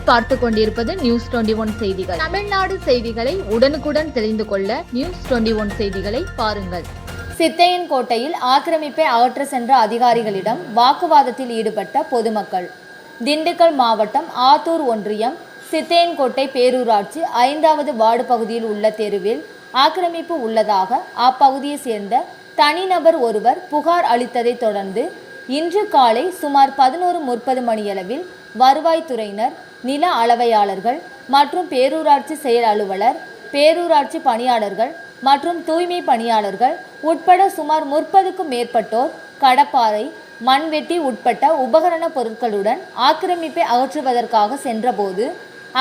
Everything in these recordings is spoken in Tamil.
நீங்கள் பார்த்து கொண்டிருப்பது நியூஸ் 21 செய்திகள். தமிழ்நாடு செய்திகளை உடனுக்குடன் தெரிந்து கொள்ள நியூஸ் 21 செய்திகளை பாருங்கள். சித்தையன்கோட்டையில் ஆக்கிரமிப்பை அகற்ற சென்ற அதிகாரிகளிடம் வாக்குவாதத்தில் ஈடுபட்ட பொதுமக்கள். திண்டுக்கல் மாவட்டம் ஆத்தூர் ஒன்றியம் சித்தையன்கோட்டை பேரூராட்சி 5வது வார்டு பகுதியில் உள்ள தெருவில் ஆக்கிரமிப்பு உள்ளதாக அப்பகுதியை சேர்ந்த தனிநபர் ஒருவர் புகார் அளித்ததை தொடர்ந்து இன்று காலை சுமார் 11:30 மணியளவில் வருவாய்த்துறையினர், நில அளவையாளர்கள் மற்றும் பேரூராட்சி செயல் அலுவலர், பேரூராட்சி பணியாளர்கள் மற்றும் தூய்மை பணியாளர்கள் உட்பட சுமார் 30க்கும் மேற்பட்டோர் கடப்பாறை, மண்வெட்டி உட்பட்ட உபகரண பொருட்களுடன் ஆக்கிரமிப்பை அகற்றுவதற்காக சென்றபோது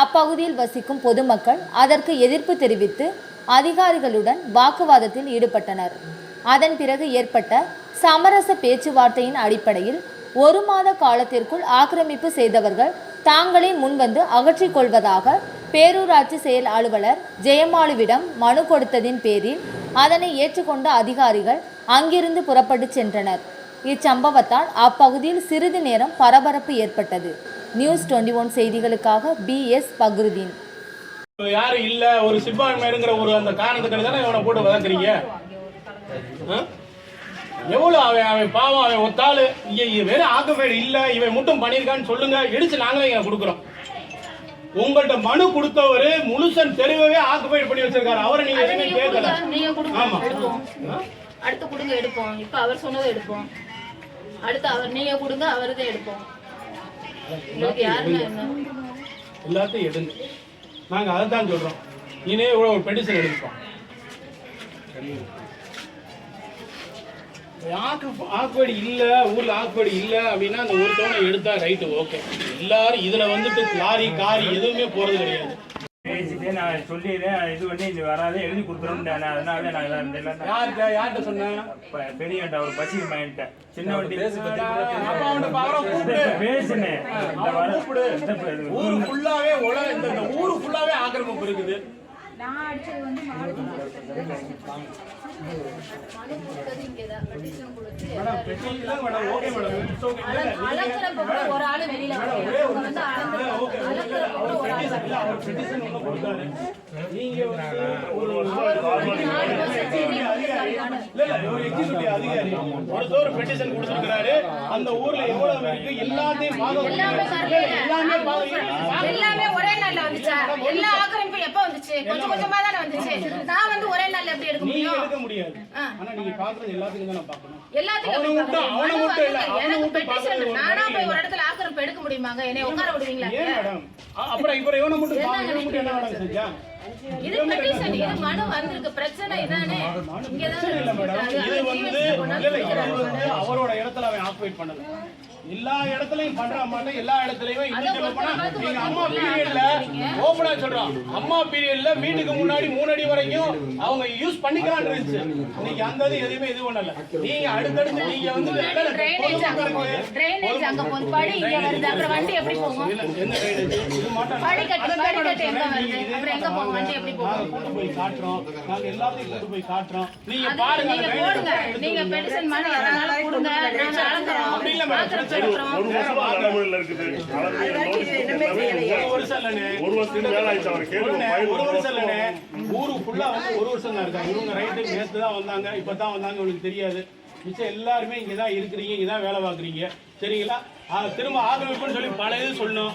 அப்பகுதியில் வசிக்கும் பொதுமக்கள் அதற்கு எதிர்ப்பு தெரிவித்து அதிகாரிகளுடன் வாக்குவாதத்தில் ஈடுபட்டனர். அதன் பிறகு ஏற்பட்ட சமரச பேச்சுவார்த்தையின் அடிப்படையில் 1 மாத காலத்திற்குள் ஆக்கிரமிப்பு செய்தவர்கள் தாங்களே முன்வந்து அகற்றிக் கொள்வதாக பேரூராட்சி செயல் அலுவலர் ஜெயமாலுவிடம் மனு கொடுத்ததின் பேரில் அதனை ஏற்றுக்கொண்ட அதிகாரிகள் அங்கிருந்து புறப்பட்டு சென்றனர். இச்சம்பவத்தால் அப்பகுதியில் சிறிது நேரம் பரபரப்பு ஏற்பட்டது. நியூஸ் 21 செய்திகளுக்காக BS பக்ருதீன். யாரு இல்ல ஒரு சிப்பாய்மைங்கிற ஒரு அந்த காரணத்துக்கு தானே இவனை போட்டு வளர்க்குறீங்க. எவ்வளவு அவன் பாவம், அவன் ஒத்தாளு வேற ஆக்குபைடு இல்ல, இவன் மட்டும் பண்ணியிருக்கான்னு சொல்லுங்க, எடுத்து நாங்களே இங்க கொடுக்குறோம். உங்கள்ட்ட மனு கொடுத்தவரு முழுசன் தெருவே ஆக்குபைடு பண்ணி வச்சிருக்காரு. அவரை நீங்க எதுவுமே கேட்கல. ஆமா, அடுத்து கொடுங்க எடுப்போம். இப்ப அவர் சொன்னதை எடுப்போம். அடுத்து அவர் நீங்க கொடுங்க, அவரதே எடுப்போம். எல்லாத்தையும் எடுங்க, நாங்க அதைத்தான் சொல்றோம். நீனே ஒரு பெட்டிஷன் எடுப்போம். ஆக்குபடி இல்ல, ஊர்ல ஆக்குபடி இல்ல அப்படின்னா அந்த ஒரு தவணை எடுத்தா ரைட்டு, ஓகே. எல்லாரும் இதுல வந்துட்டு லாரி காரி எதுவுமே போறது கிடையாது. பேசிட்டு நான் சொல்லிடுறேன், இது பண்ணி இது வராது எழுதி கொடுத்துறோம். அதனால நான் யார்கிட்ட சொன்னேன்? பெரியவன்ட்ட ஒரு பசி மைண்ட சின்ன வண்டி பேசினேன். ஊரு ஃபுல்லாவே இந்த ஊரு ஃபுல்லாவே ஆக்கிரமிப்பு இருக்குது. ஒரு ஆளு வெளியில அந்த ஊர்ல எவ்வளவு இருக்கு எல்லாத்தையும் எல்லாமே ஒரே நாள்ல வந்துச்சா? எல்லா ஆக்கிரமிப்பும் எப்ப வந்துச்சு? கொஞ்சம் கொஞ்சமா தானே வந்துச்சு. நான் வந்து ஒரே நாள்ல எப்படி எடுக்க முடியும்? எடுக்க முடியாது. ஆனா நீங்க பாக்குறது எல்லாத்துக்கும் தான் பார்க்கணும். எல்லாத்துக்கும் நானா போய் ஒரு இடத்துல ஆக்கிரமிப்பு எடுக்க முடியுமாங்க? என்னை உட்கார விடுவீங்களா? அப்புறம் இப்ப இவனை மட்டும் என்ன வேலை செஞ்சா? இது பெட்டிஷன், இது மனு வந்திருக்கு. பிரச்சனை இதானே. இங்க தான் இல்ல மேடம், இது வந்து அவரோட இடத்துல அவன் ஆக்குபைட் பண்ணல. எல்லா இடத்துலயும் பண்ற மாட்டேன். எல்லா இடத்துலயும் இன்னும் சொல்ல போனா நீங்க அம்மா பீரியட்ல ஓபனா சொல்றோம். அம்மா பீரியட்ல வீட்டுக்கு முன்னாடி 3 அடி வரைக்கும் அவங்க யூஸ் பண்ணிக்கலாம்னு இருந்துச்சு. இன்னைக்கு அந்த எதுவுமே இது பண்ணல. நீங்க அடுத்தடுத்து நீங்க வந்து ட்ரைனேஜ் அங்க போய் படி இங்க வருது. அப்புறம் வண்டி எப்படி போகும்? என்ன ட்ரைனேஜ் இது மாட்டோம். படி கட்டி எங்க வருது? அப்புறம் எங்க போகும்? வண்டி எப்படி போகும்? கூட்டி போய் காட்றோம். நாங்க எல்லாத்தையும் கூட்டி போய் காட்றோம். நீங்க பாருங்க, நீங்க போடுங்க. நீங்க பெட்டிஷன் மனு எதனால கொடுங்க, நாங்க அளக்குறோம். அப்படி இல்ல மேடம், ஒரு வருஷம் இருக்குது. ஒரு வருஷத்துக்கு மேல ஆயிடுச்சு. அவர் கேளுங்க. ஒரு வருஷம் இல்லனே, ஊரு ஃபுல்லா வந்து ஒரு வருஷம் தான் இருக்காங்க. இவங்க ரைட்டு நேத்து தான் வந்தாங்க, இப்பதான் வந்தாங்க, உங்களுக்கு தெரியாது. மிச்சம் எல்லாருமே இங்க தான் இருக்கிறீங்க, இங்க தான் வேலை பார்க்குறீங்க, சரிங்களா? திரும்ப ஆக்கிரமிப்புன்னு சொல்லி பல இது சொல்லணும்.